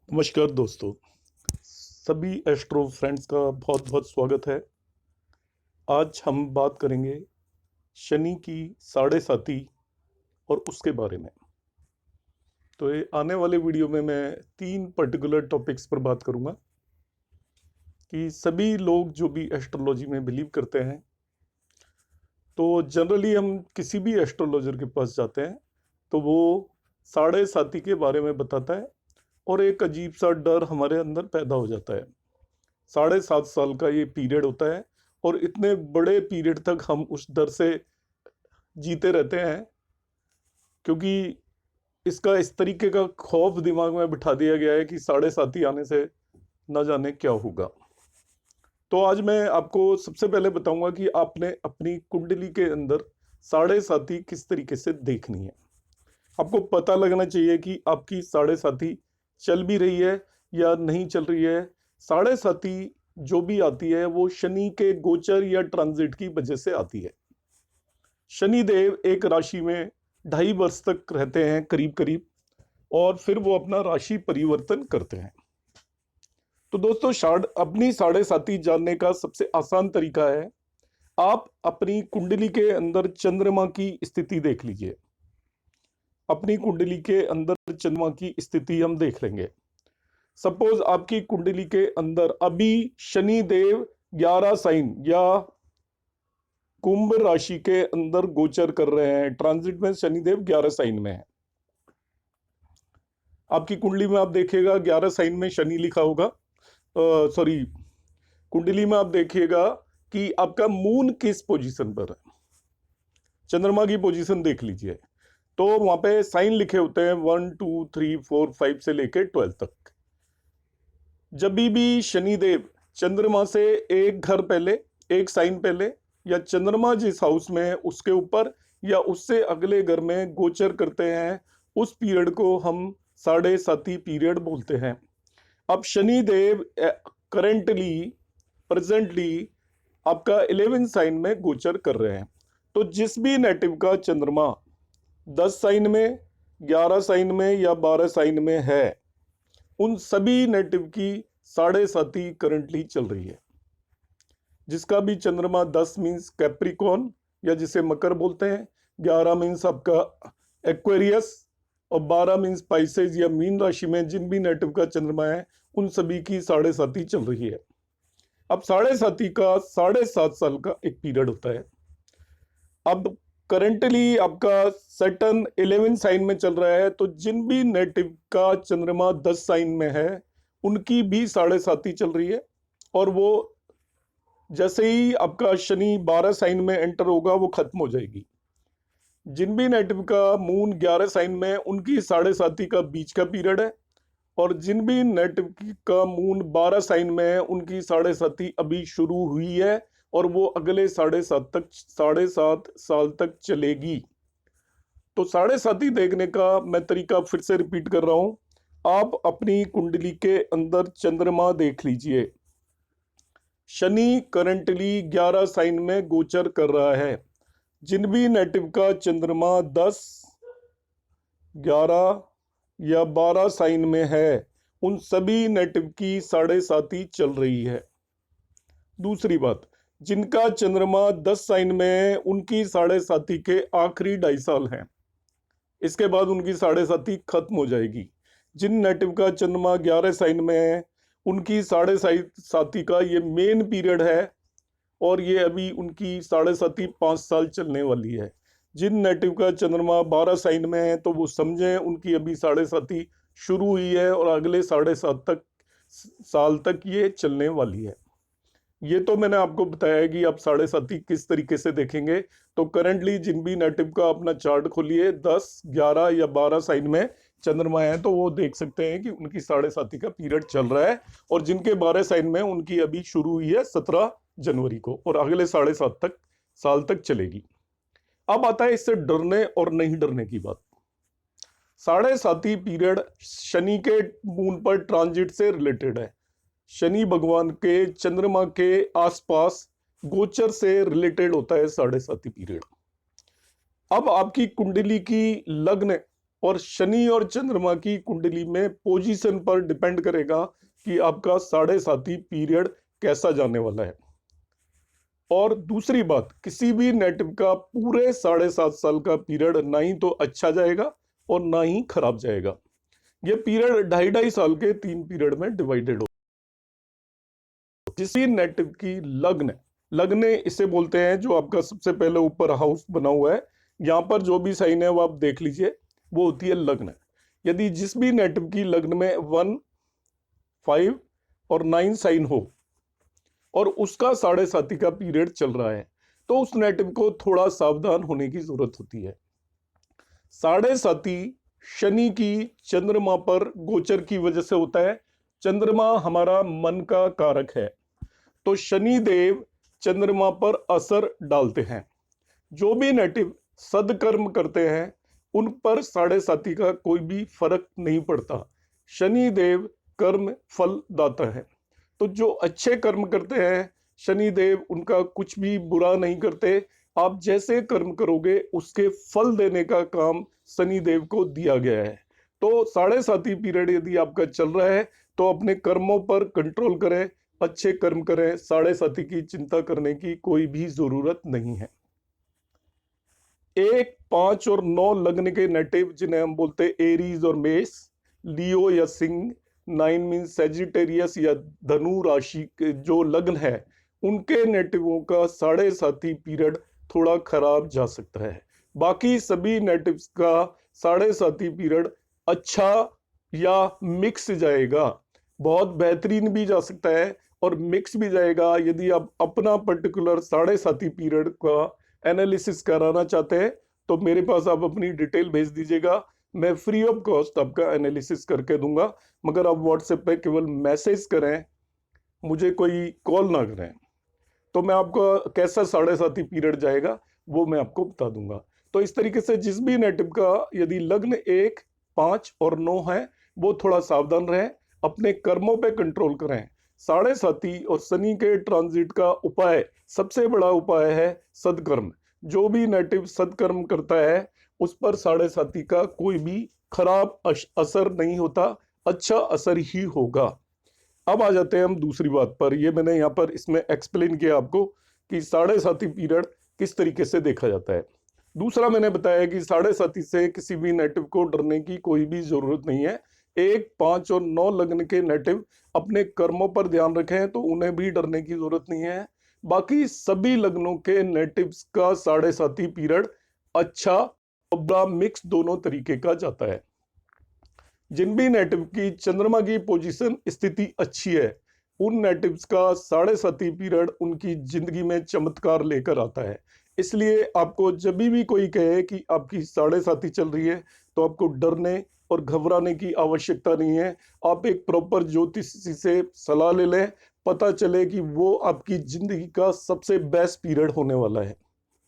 नमस्कार दोस्तों। सभी एस्ट्रो फ्रेंड्स का बहुत बहुत स्वागत है। आज हम बात करेंगे शनि की साढ़े साती और उसके बारे में। तो ये आने वाले वीडियो में मैं तीन पर्टिकुलर टॉपिक्स पर बात करूंगा कि सभी लोग जो भी एस्ट्रोलॉजी में बिलीव करते हैं, तो जनरली हम किसी भी एस्ट्रोलॉजर के पास जाते हैं तो वो साढ़े साती के बारे में बताता है और एक अजीब सा डर हमारे अंदर पैदा हो जाता है। 7.5 साल का ये पीरियड होता है और इतने बड़े पीरियड तक हम उस डर से जीते रहते हैं, क्योंकि इसका इस तरीके का खौफ दिमाग में बिठा दिया गया है कि साढ़े साथी आने से न जाने क्या होगा। तो आज मैं आपको सबसे पहले बताऊंगा कि आपने अपनी कुंडली के अंदर साढ़े साथी किस तरीके से देखनी है। आपको पता लगना चाहिए कि आपकी साढ़े साथी चल भी रही है या नहीं चल रही है। साढ़े साथी जो भी आती है वो शनि के गोचर या ट्रांजिट की वजह से आती है। शनि देव एक राशि में 2.5 वर्ष तक रहते हैं करीब करीब, और फिर वो अपना राशि परिवर्तन करते हैं। तो दोस्तों, अपनी साढ़े साथी जानने का सबसे आसान तरीका है, आप अपनी कुंडली के अंदर चंद्रमा की स्थिति देख लीजिए। अपनी कुंडली के अंदर चंद्रमा की स्थिति हम देख लेंगे। सपोज आपकी कुंडली के अंदर अभी शनि देव 11 साइन या कुंभ राशि के अंदर गोचर कर रहे हैं। ट्रांजिट में शनि देव 11 साइन में है। आपकी कुंडली में आप देखिएगा 11 साइन में शनि लिखा होगा। सॉरी, कुंडली में आप देखिएगा कि आपका मून किस पोजीशन पर है। चंद्रमा की पोजीशन देख लीजिए, तो वहां पे साइन लिखे होते हैं 1 2 3 4 5 से लेके 12 तक। जब भी शनिदेव चंद्रमा से एक घर पहले, एक साइन पहले, या चंद्रमा जिस हाउस में है उसके ऊपर या उससे अगले घर में गोचर करते हैं, उस पीरियड को हम साढ़े साती पीरियड बोलते हैं। अब शनिदेव करेंटली, प्रेजेंटली आपका 11 साइन में गोचर कर रहे हैं। तो जिस भी नेटिव का चंद्रमा 10 साइन में, 11 साइन में या 12 साइन में है, उन सभी नेटिव की साढ़े साती करंटली चल रही है। जिसका भी चंद्रमा 10 मीन्स कैप्रिकॉन या जिसे मकर बोलते हैं, 11 मीन्स आपका एक्वेरियस और 12 मीन्स पाइसेज या मीन राशि में जिन भी नेटिव का चंद्रमा है, उन सभी की साढ़े साती चल रही है। अब साढ़े साती का 7.5 साल का एक पीरियड होता है। अब करंटली आपका सैटर्न 11 साइन में चल रहा है, तो जिन भी नेटिव का चंद्रमा 10 साइन में है उनकी भी साढ़े साती चल रही है। और वो जैसे ही आपका शनि 12 साइन में एंटर होगा वो खत्म हो जाएगी। जिन भी नेटिव का मून 11 साइन में है उनकी साढ़े साती का बीच का पीरियड है, और जिन भी नेटिव का मून 12 साइन में है उनकी साढ़े साती अभी शुरू हुई है और वो अगले 7.5 साल तक चलेगी। तो साढ़े साती देखने का मैं तरीका फिर से रिपीट कर रहा हूं। आप अपनी कुंडली के अंदर चंद्रमा देख लीजिए। शनि करंटली 11 साइन में गोचर कर रहा है। जिन भी नेटिव का चंद्रमा 10, 11 या 12 साइन में है, उन सभी नेटिव की साढ़े साती चल रही है। दूसरी बात, जिनका चंद्रमा 10 साइन में है उनकी साढ़े साती के आखिरी 2.5 साल हैं। इसके बाद उनकी साढ़े साती खत्म हो जाएगी। जिन नेटिव का चंद्रमा 11 साइन में है उनकी साढ़े साती का ये मेन पीरियड है, और ये अभी उनकी साढ़े साती 5 साल चलने वाली है। जिन नेटिव का चंद्रमा 12 साइन में है तो वो समझें उनकी अभी साढ़े साती शुरू हुई है और अगले 7.5 साल तक ये चलने वाली है। ये तो मैंने आपको बताया है कि आप साढ़े साती किस तरीके से देखेंगे। तो करंटली जिन भी नेटिव का अपना चार्ट खोलिए, 10, 11 या 12 साइन में चंद्रमा है, तो वो देख सकते हैं कि उनकी साढ़े साती का पीरियड चल रहा है। और जिनके 12 साइन में उनकी अभी शुरू हुई है 17 जनवरी को और अगले 7.5 साल तक चलेगी। अब आता है इससे डरने और नहीं डरने की बात। साढ़े साती पीरियड शनि के मून पर ट्रांजिट से रिलेटेड है। शनि भगवान के चंद्रमा के आसपास गोचर से रिलेटेड होता है साढ़े साती पीरियड। अब आपकी कुंडली की लग्न और शनि और चंद्रमा की कुंडली में पोजीशन पर डिपेंड करेगा कि आपका साढ़े साथी पीरियड कैसा जाने वाला है। और दूसरी बात, किसी भी नेटिव का पूरे 7.5 साल का पीरियड ना ही तो अच्छा जाएगा और ना ही खराब जाएगा। ये पीरियड 2.5 2.5 साल के 3 पीरियड में डिवाइडेड हो। जिस भी नेटिव की लग्न, लग्न इसे बोलते हैं जो आपका सबसे पहले ऊपर हाउस बना हुआ है, यहाँ पर जो भी साइन है वो आप देख लीजिए, वो होती है लग्न। यदि जिस भी नेटिव की लग्न में 1, 5 और 9 साइन हो और उसका साढ़े साथी का पीरियड चल रहा है, तो उस नेटिव को थोड़ा सावधान होने की जरूरत होती है। साढ़े साथी शनि की चंद्रमा पर गोचर की वजह से होता है। चंद्रमा हमारा मन का कारक है, तो शनि देव चंद्रमा पर असर डालते हैं। जो भी नेटिव सदकर्म करते हैं उन पर साढ़े साथी का कोई भी फर्क नहीं पड़ता। शनि देव कर्म फल दाता है, तो जो अच्छे कर्म करते हैं शनि देव उनका कुछ भी बुरा नहीं करते। आप जैसे कर्म करोगे उसके फल देने का काम शनि देव को दिया गया है। तो साढ़े साथी पीरियड यदि आपका चल रहा है तो अपने कर्मों पर कंट्रोल करें, अच्छे कर्म करें, साढ़े साथी की चिंता करने की कोई भी जरूरत नहीं है। 1, 5 और 9 लग्न के नेटिव जिन्हें हम बोलते हैं एरीज और मेष, लियो या सिंह, 9 मीन सेजिटेरियस या धनु राशि के जो लग्न है, उनके नेटिवों का साढ़े साथी पीरियड थोड़ा खराब जा सकता है। बाकी सभी नेटिव्स का साढ़े साथी पीरियड अच्छा या मिक्स जाएगा, बहुत बेहतरीन भी जा सकता है और मिक्स भी जाएगा। यदि आप अपना पर्टिकुलर साढ़े साथी पीरियड का एनालिसिस कराना चाहते हैं तो मेरे पास आप अपनी डिटेल भेज दीजिएगा, मैं फ्री ऑफ कॉस्ट आपका एनालिसिस करके दूंगा। मगर आप व्हाट्सएप पे केवल मैसेज करें, मुझे कोई कॉल ना करें, तो मैं आपको कैसा साढ़े साथी पीरियड जाएगा वो मैं आपको बता दूंगा। तो इस तरीके से जिस भी नेटिव का यदि लग्न 1, 5 और 9 है वो थोड़ा सावधान रहें, अपने कर्मों पे कंट्रोल करें। साढ़े साथी और शनि के ट्रांजिट का उपाय, सबसे बड़ा उपाय है सदकर्म। जो भी नेटिव सदकर्म करता है उस पर साढ़े साथी का कोई भी खराब असर नहीं होता, अच्छा असर ही होगा। अब आ जाते हैं हम दूसरी बात पर। ये मैंने यहाँ पर इसमें एक्सप्लेन किया आपको कि साढ़े साथी पीरियड किस तरीके से देखा जाता है। दूसरा मैंने बताया कि साढ़े साथी से किसी भी नेटिव को डरने की कोई भी जरूरत नहीं है। 1, 5 और 9 लग्न के नेटिव अपने कर्मों पर ध्यान रखें तो उन्हें भी डरने की जरूरत नहीं है। बाकी सभी लग्नों के नेटिव्स का साढ़े साथी पीरियड अच्छा और बुरा मिक्स दोनों तरीके का जाता है। जिन भी नेटिव की चंद्रमा की पोजीशन स्थिति अच्छी है उन नेटिव्स का साढ़े साथी पीरियड उनकी जिंदगी में चमत्कार लेकर आता है। इसलिए आपको जब भी कोई कहे कि आपकी साढ़े साथी चल रही है तो आपको डरने और घबराने की आवश्यकता नहीं है। आप एक प्रॉपर ज्योतिषी से सलाह ले लें, पता चले कि वो आपकी जिंदगी का सबसे बेस्ट पीरियड होने वाला है।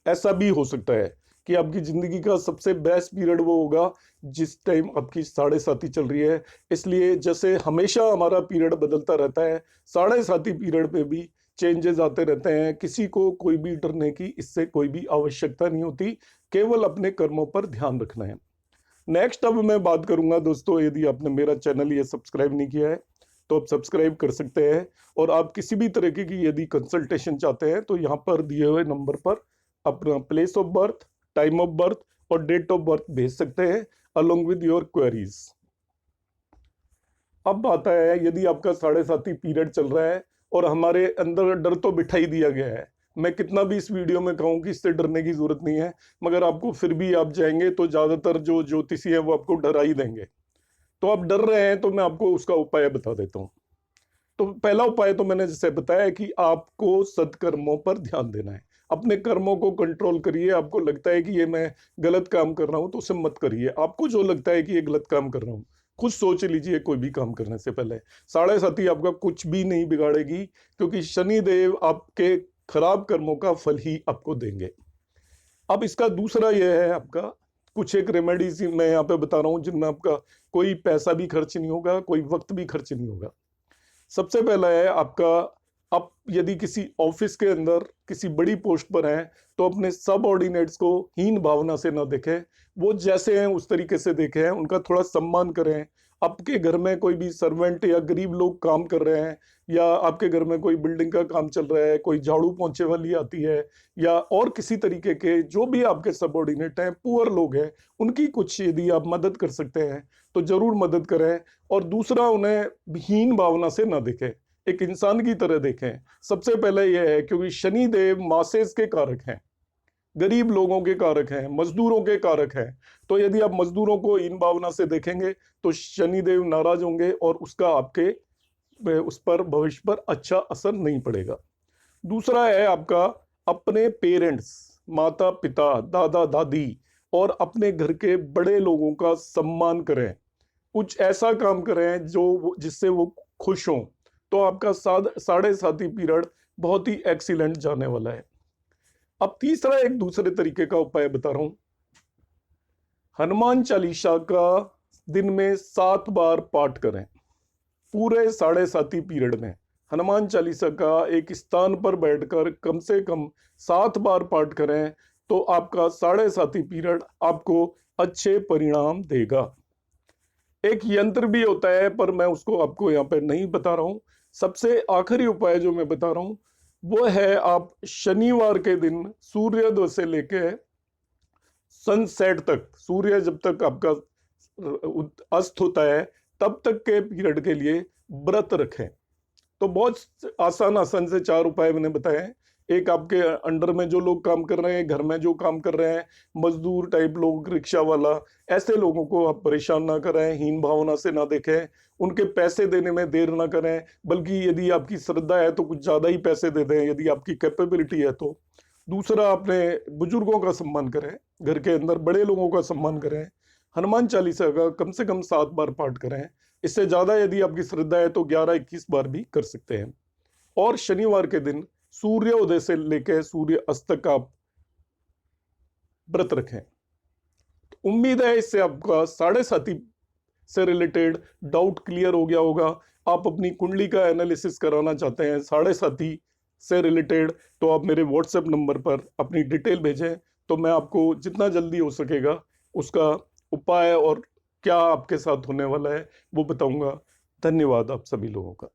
ऐसा भी हो सकता है कि आपकी जिंदगी का सबसे बेस्ट पीरियड वो होगा जिस टाइम आपकी साढ़े साथी चल रही है। इसलिए जैसे हमेशा हमारा पीरियड बदलता रहता है, साढ़े साथी पीरियड पे भी चेंजेस आते रहते हैं। किसी को कोई भी डरने की इससे कोई भी आवश्यकता नहीं होती, केवल अपने कर्मों पर ध्यान रखना है। नेक्स्ट अब मैं बात करूंगा दोस्तों, यदि आपने मेरा चैनल ये सब्सक्राइब नहीं किया है तो आप सब्सक्राइब कर सकते हैं। और आप किसी भी तरीके की यदि कंसल्टेशन चाहते हैं तो यहाँ पर दिए हुए नंबर पर अपना place of birth, time of birth और डेट ऑफ बर्थ भेज सकते हैं अलोंग विद योर क्वेरीज। अब आता है, यदि आपका साढ़े साथी पीरियड चल रहा है और हमारे अंदर डर तो बिठा ही दिया गया है, मैं कितना भी इस वीडियो में कहूं कि इससे डरने की जरूरत नहीं है, मगर आपको फिर भी आप जाएंगे तो ज्यादातर जो ज्योतिषी है वो आपको डरा ही देंगे। तो आप डर रहे हैं तो मैं आपको उसका उपाय बता देता हूँ। तो पहला उपाय तो मैंने जैसे बताया कि आपको सदकर्मों पर ध्यान देना है, अपने कर्मों को कंट्रोल करिए। आपको लगता है कि ये मैं गलत काम कर रहा हूं तो उसे मत करिए। आपको जो लगता है कि ये गलत काम कर रहा हूं खुद सोच लीजिए कोई भी काम करने से पहले। साढ़े साथी आपका कुछ भी नहीं बिगाड़ेगी, क्योंकि शनि देव आपके खराब कर्मों का फल ही आपको देंगे। अब इसका दूसरा यह है, आपका कुछ एक रेमेडीज मैं यहाँ पे बता रहा हूँ जिनमें आपका कोई पैसा भी खर्च नहीं होगा, कोई वक्त भी खर्च नहीं होगा। सबसे पहला है आपका आप यदि किसी ऑफिस के अंदर किसी बड़ी पोस्ट पर हैं तो अपने सबऑर्डिनेट्स को हीन भावना से ना देखें, वो जैसे हैं उस तरीके से देखें, उनका थोड़ा सम्मान करें। आपके घर में कोई भी सर्वेंट या गरीब लोग काम कर रहे हैं, या आपके घर में कोई बिल्डिंग का काम चल रहा है, कोई झाड़ू पोंछे वाली आती है, या और किसी तरीके के जो भी आपके सबऑर्डिनेट हैं, पुअर लोग हैं, उनकी कुछ यदि आप मदद कर सकते हैं तो जरूर मदद करें। और दूसरा, उन्हें हीन भावना से ना देखें, एक इंसान की तरह देखें। सबसे पहले यह है क्योंकि शनि देव मासेस के कारक हैं, गरीब लोगों के कारक हैं, मजदूरों के कारक हैं। तो यदि आप मजदूरों को इन भावना से देखेंगे तो शनि देव नाराज होंगे और उसका आपके उस पर भविष्य पर अच्छा असर नहीं पड़ेगा। दूसरा है आपका, अपने पेरेंट्स, माता पिता, दादा दादी और अपने घर के बड़े लोगों का सम्मान करें। कुछ ऐसा काम करें जो जिससे वो खुश हों। तो आपका साढ़े साथी पीरियड बहुत ही एक्सीलेंट जाने वाला है। अब तीसरा एक दूसरे तरीके का उपाय बता रहा हूं। हनुमान चालीसा का दिन में 7 बार पाठ करें। पूरे साढ़े साथी पीरियड में हनुमान चालीसा का एक स्थान पर बैठकर कम से कम 7 बार पाठ करें तो आपका साढ़े साथी पीरियड आपको अच्छे परिणाम देगा। एक यंत्र भी होता है पर मैं उसको आपको यहाँ पे नहीं बता रहा हूं। सबसे आखिरी उपाय जो मैं बता रहा हूं वो है, आप शनिवार के दिन सूर्योदय से लेके सनसेट तक, सूर्य जब तक आपका अस्त होता है तब तक के पीरियड के लिए व्रत रखें। तो बहुत आसान आसान से 4 उपाय मैंने बताए हैं। एक, आपके अंडर में जो लोग काम कर रहे हैं, घर में जो काम कर रहे हैं, मजदूर टाइप लोग, रिक्शा वाला, ऐसे लोगों को आप परेशान ना करें, हीन भावना से ना देखें, उनके पैसे देने में देर ना करें, बल्कि यदि आपकी श्रद्धा है तो कुछ ज्यादा ही पैसे दे दें यदि आपकी कैपेबिलिटी है तो। दूसरा, अपने बुजुर्गों का सम्मान करें, घर के अंदर बड़े लोगों का सम्मान करें। हनुमान चालीसा का कम से कम 7 बार पाठ करें। इससे ज्यादा यदि आपकी श्रद्धा है तो 11-21 बार भी कर सकते हैं। और शनिवार के दिन सूर्योदय से लेकर सूर्य अस्त तक आप व्रत रखें। तो उम्मीद है इससे आपका साढ़े साथी से रिलेटेड डाउट क्लियर हो गया होगा। आप अपनी कुंडली का एनालिसिस कराना चाहते हैं साढ़े साथी से रिलेटेड, तो आप मेरे व्हाट्सएप नंबर पर अपनी डिटेल भेजें, तो मैं आपको जितना जल्दी हो सकेगा उसका उपाय और क्या आपके साथ होने वाला है वो बताऊंगा। धन्यवाद आप सभी लोगों का।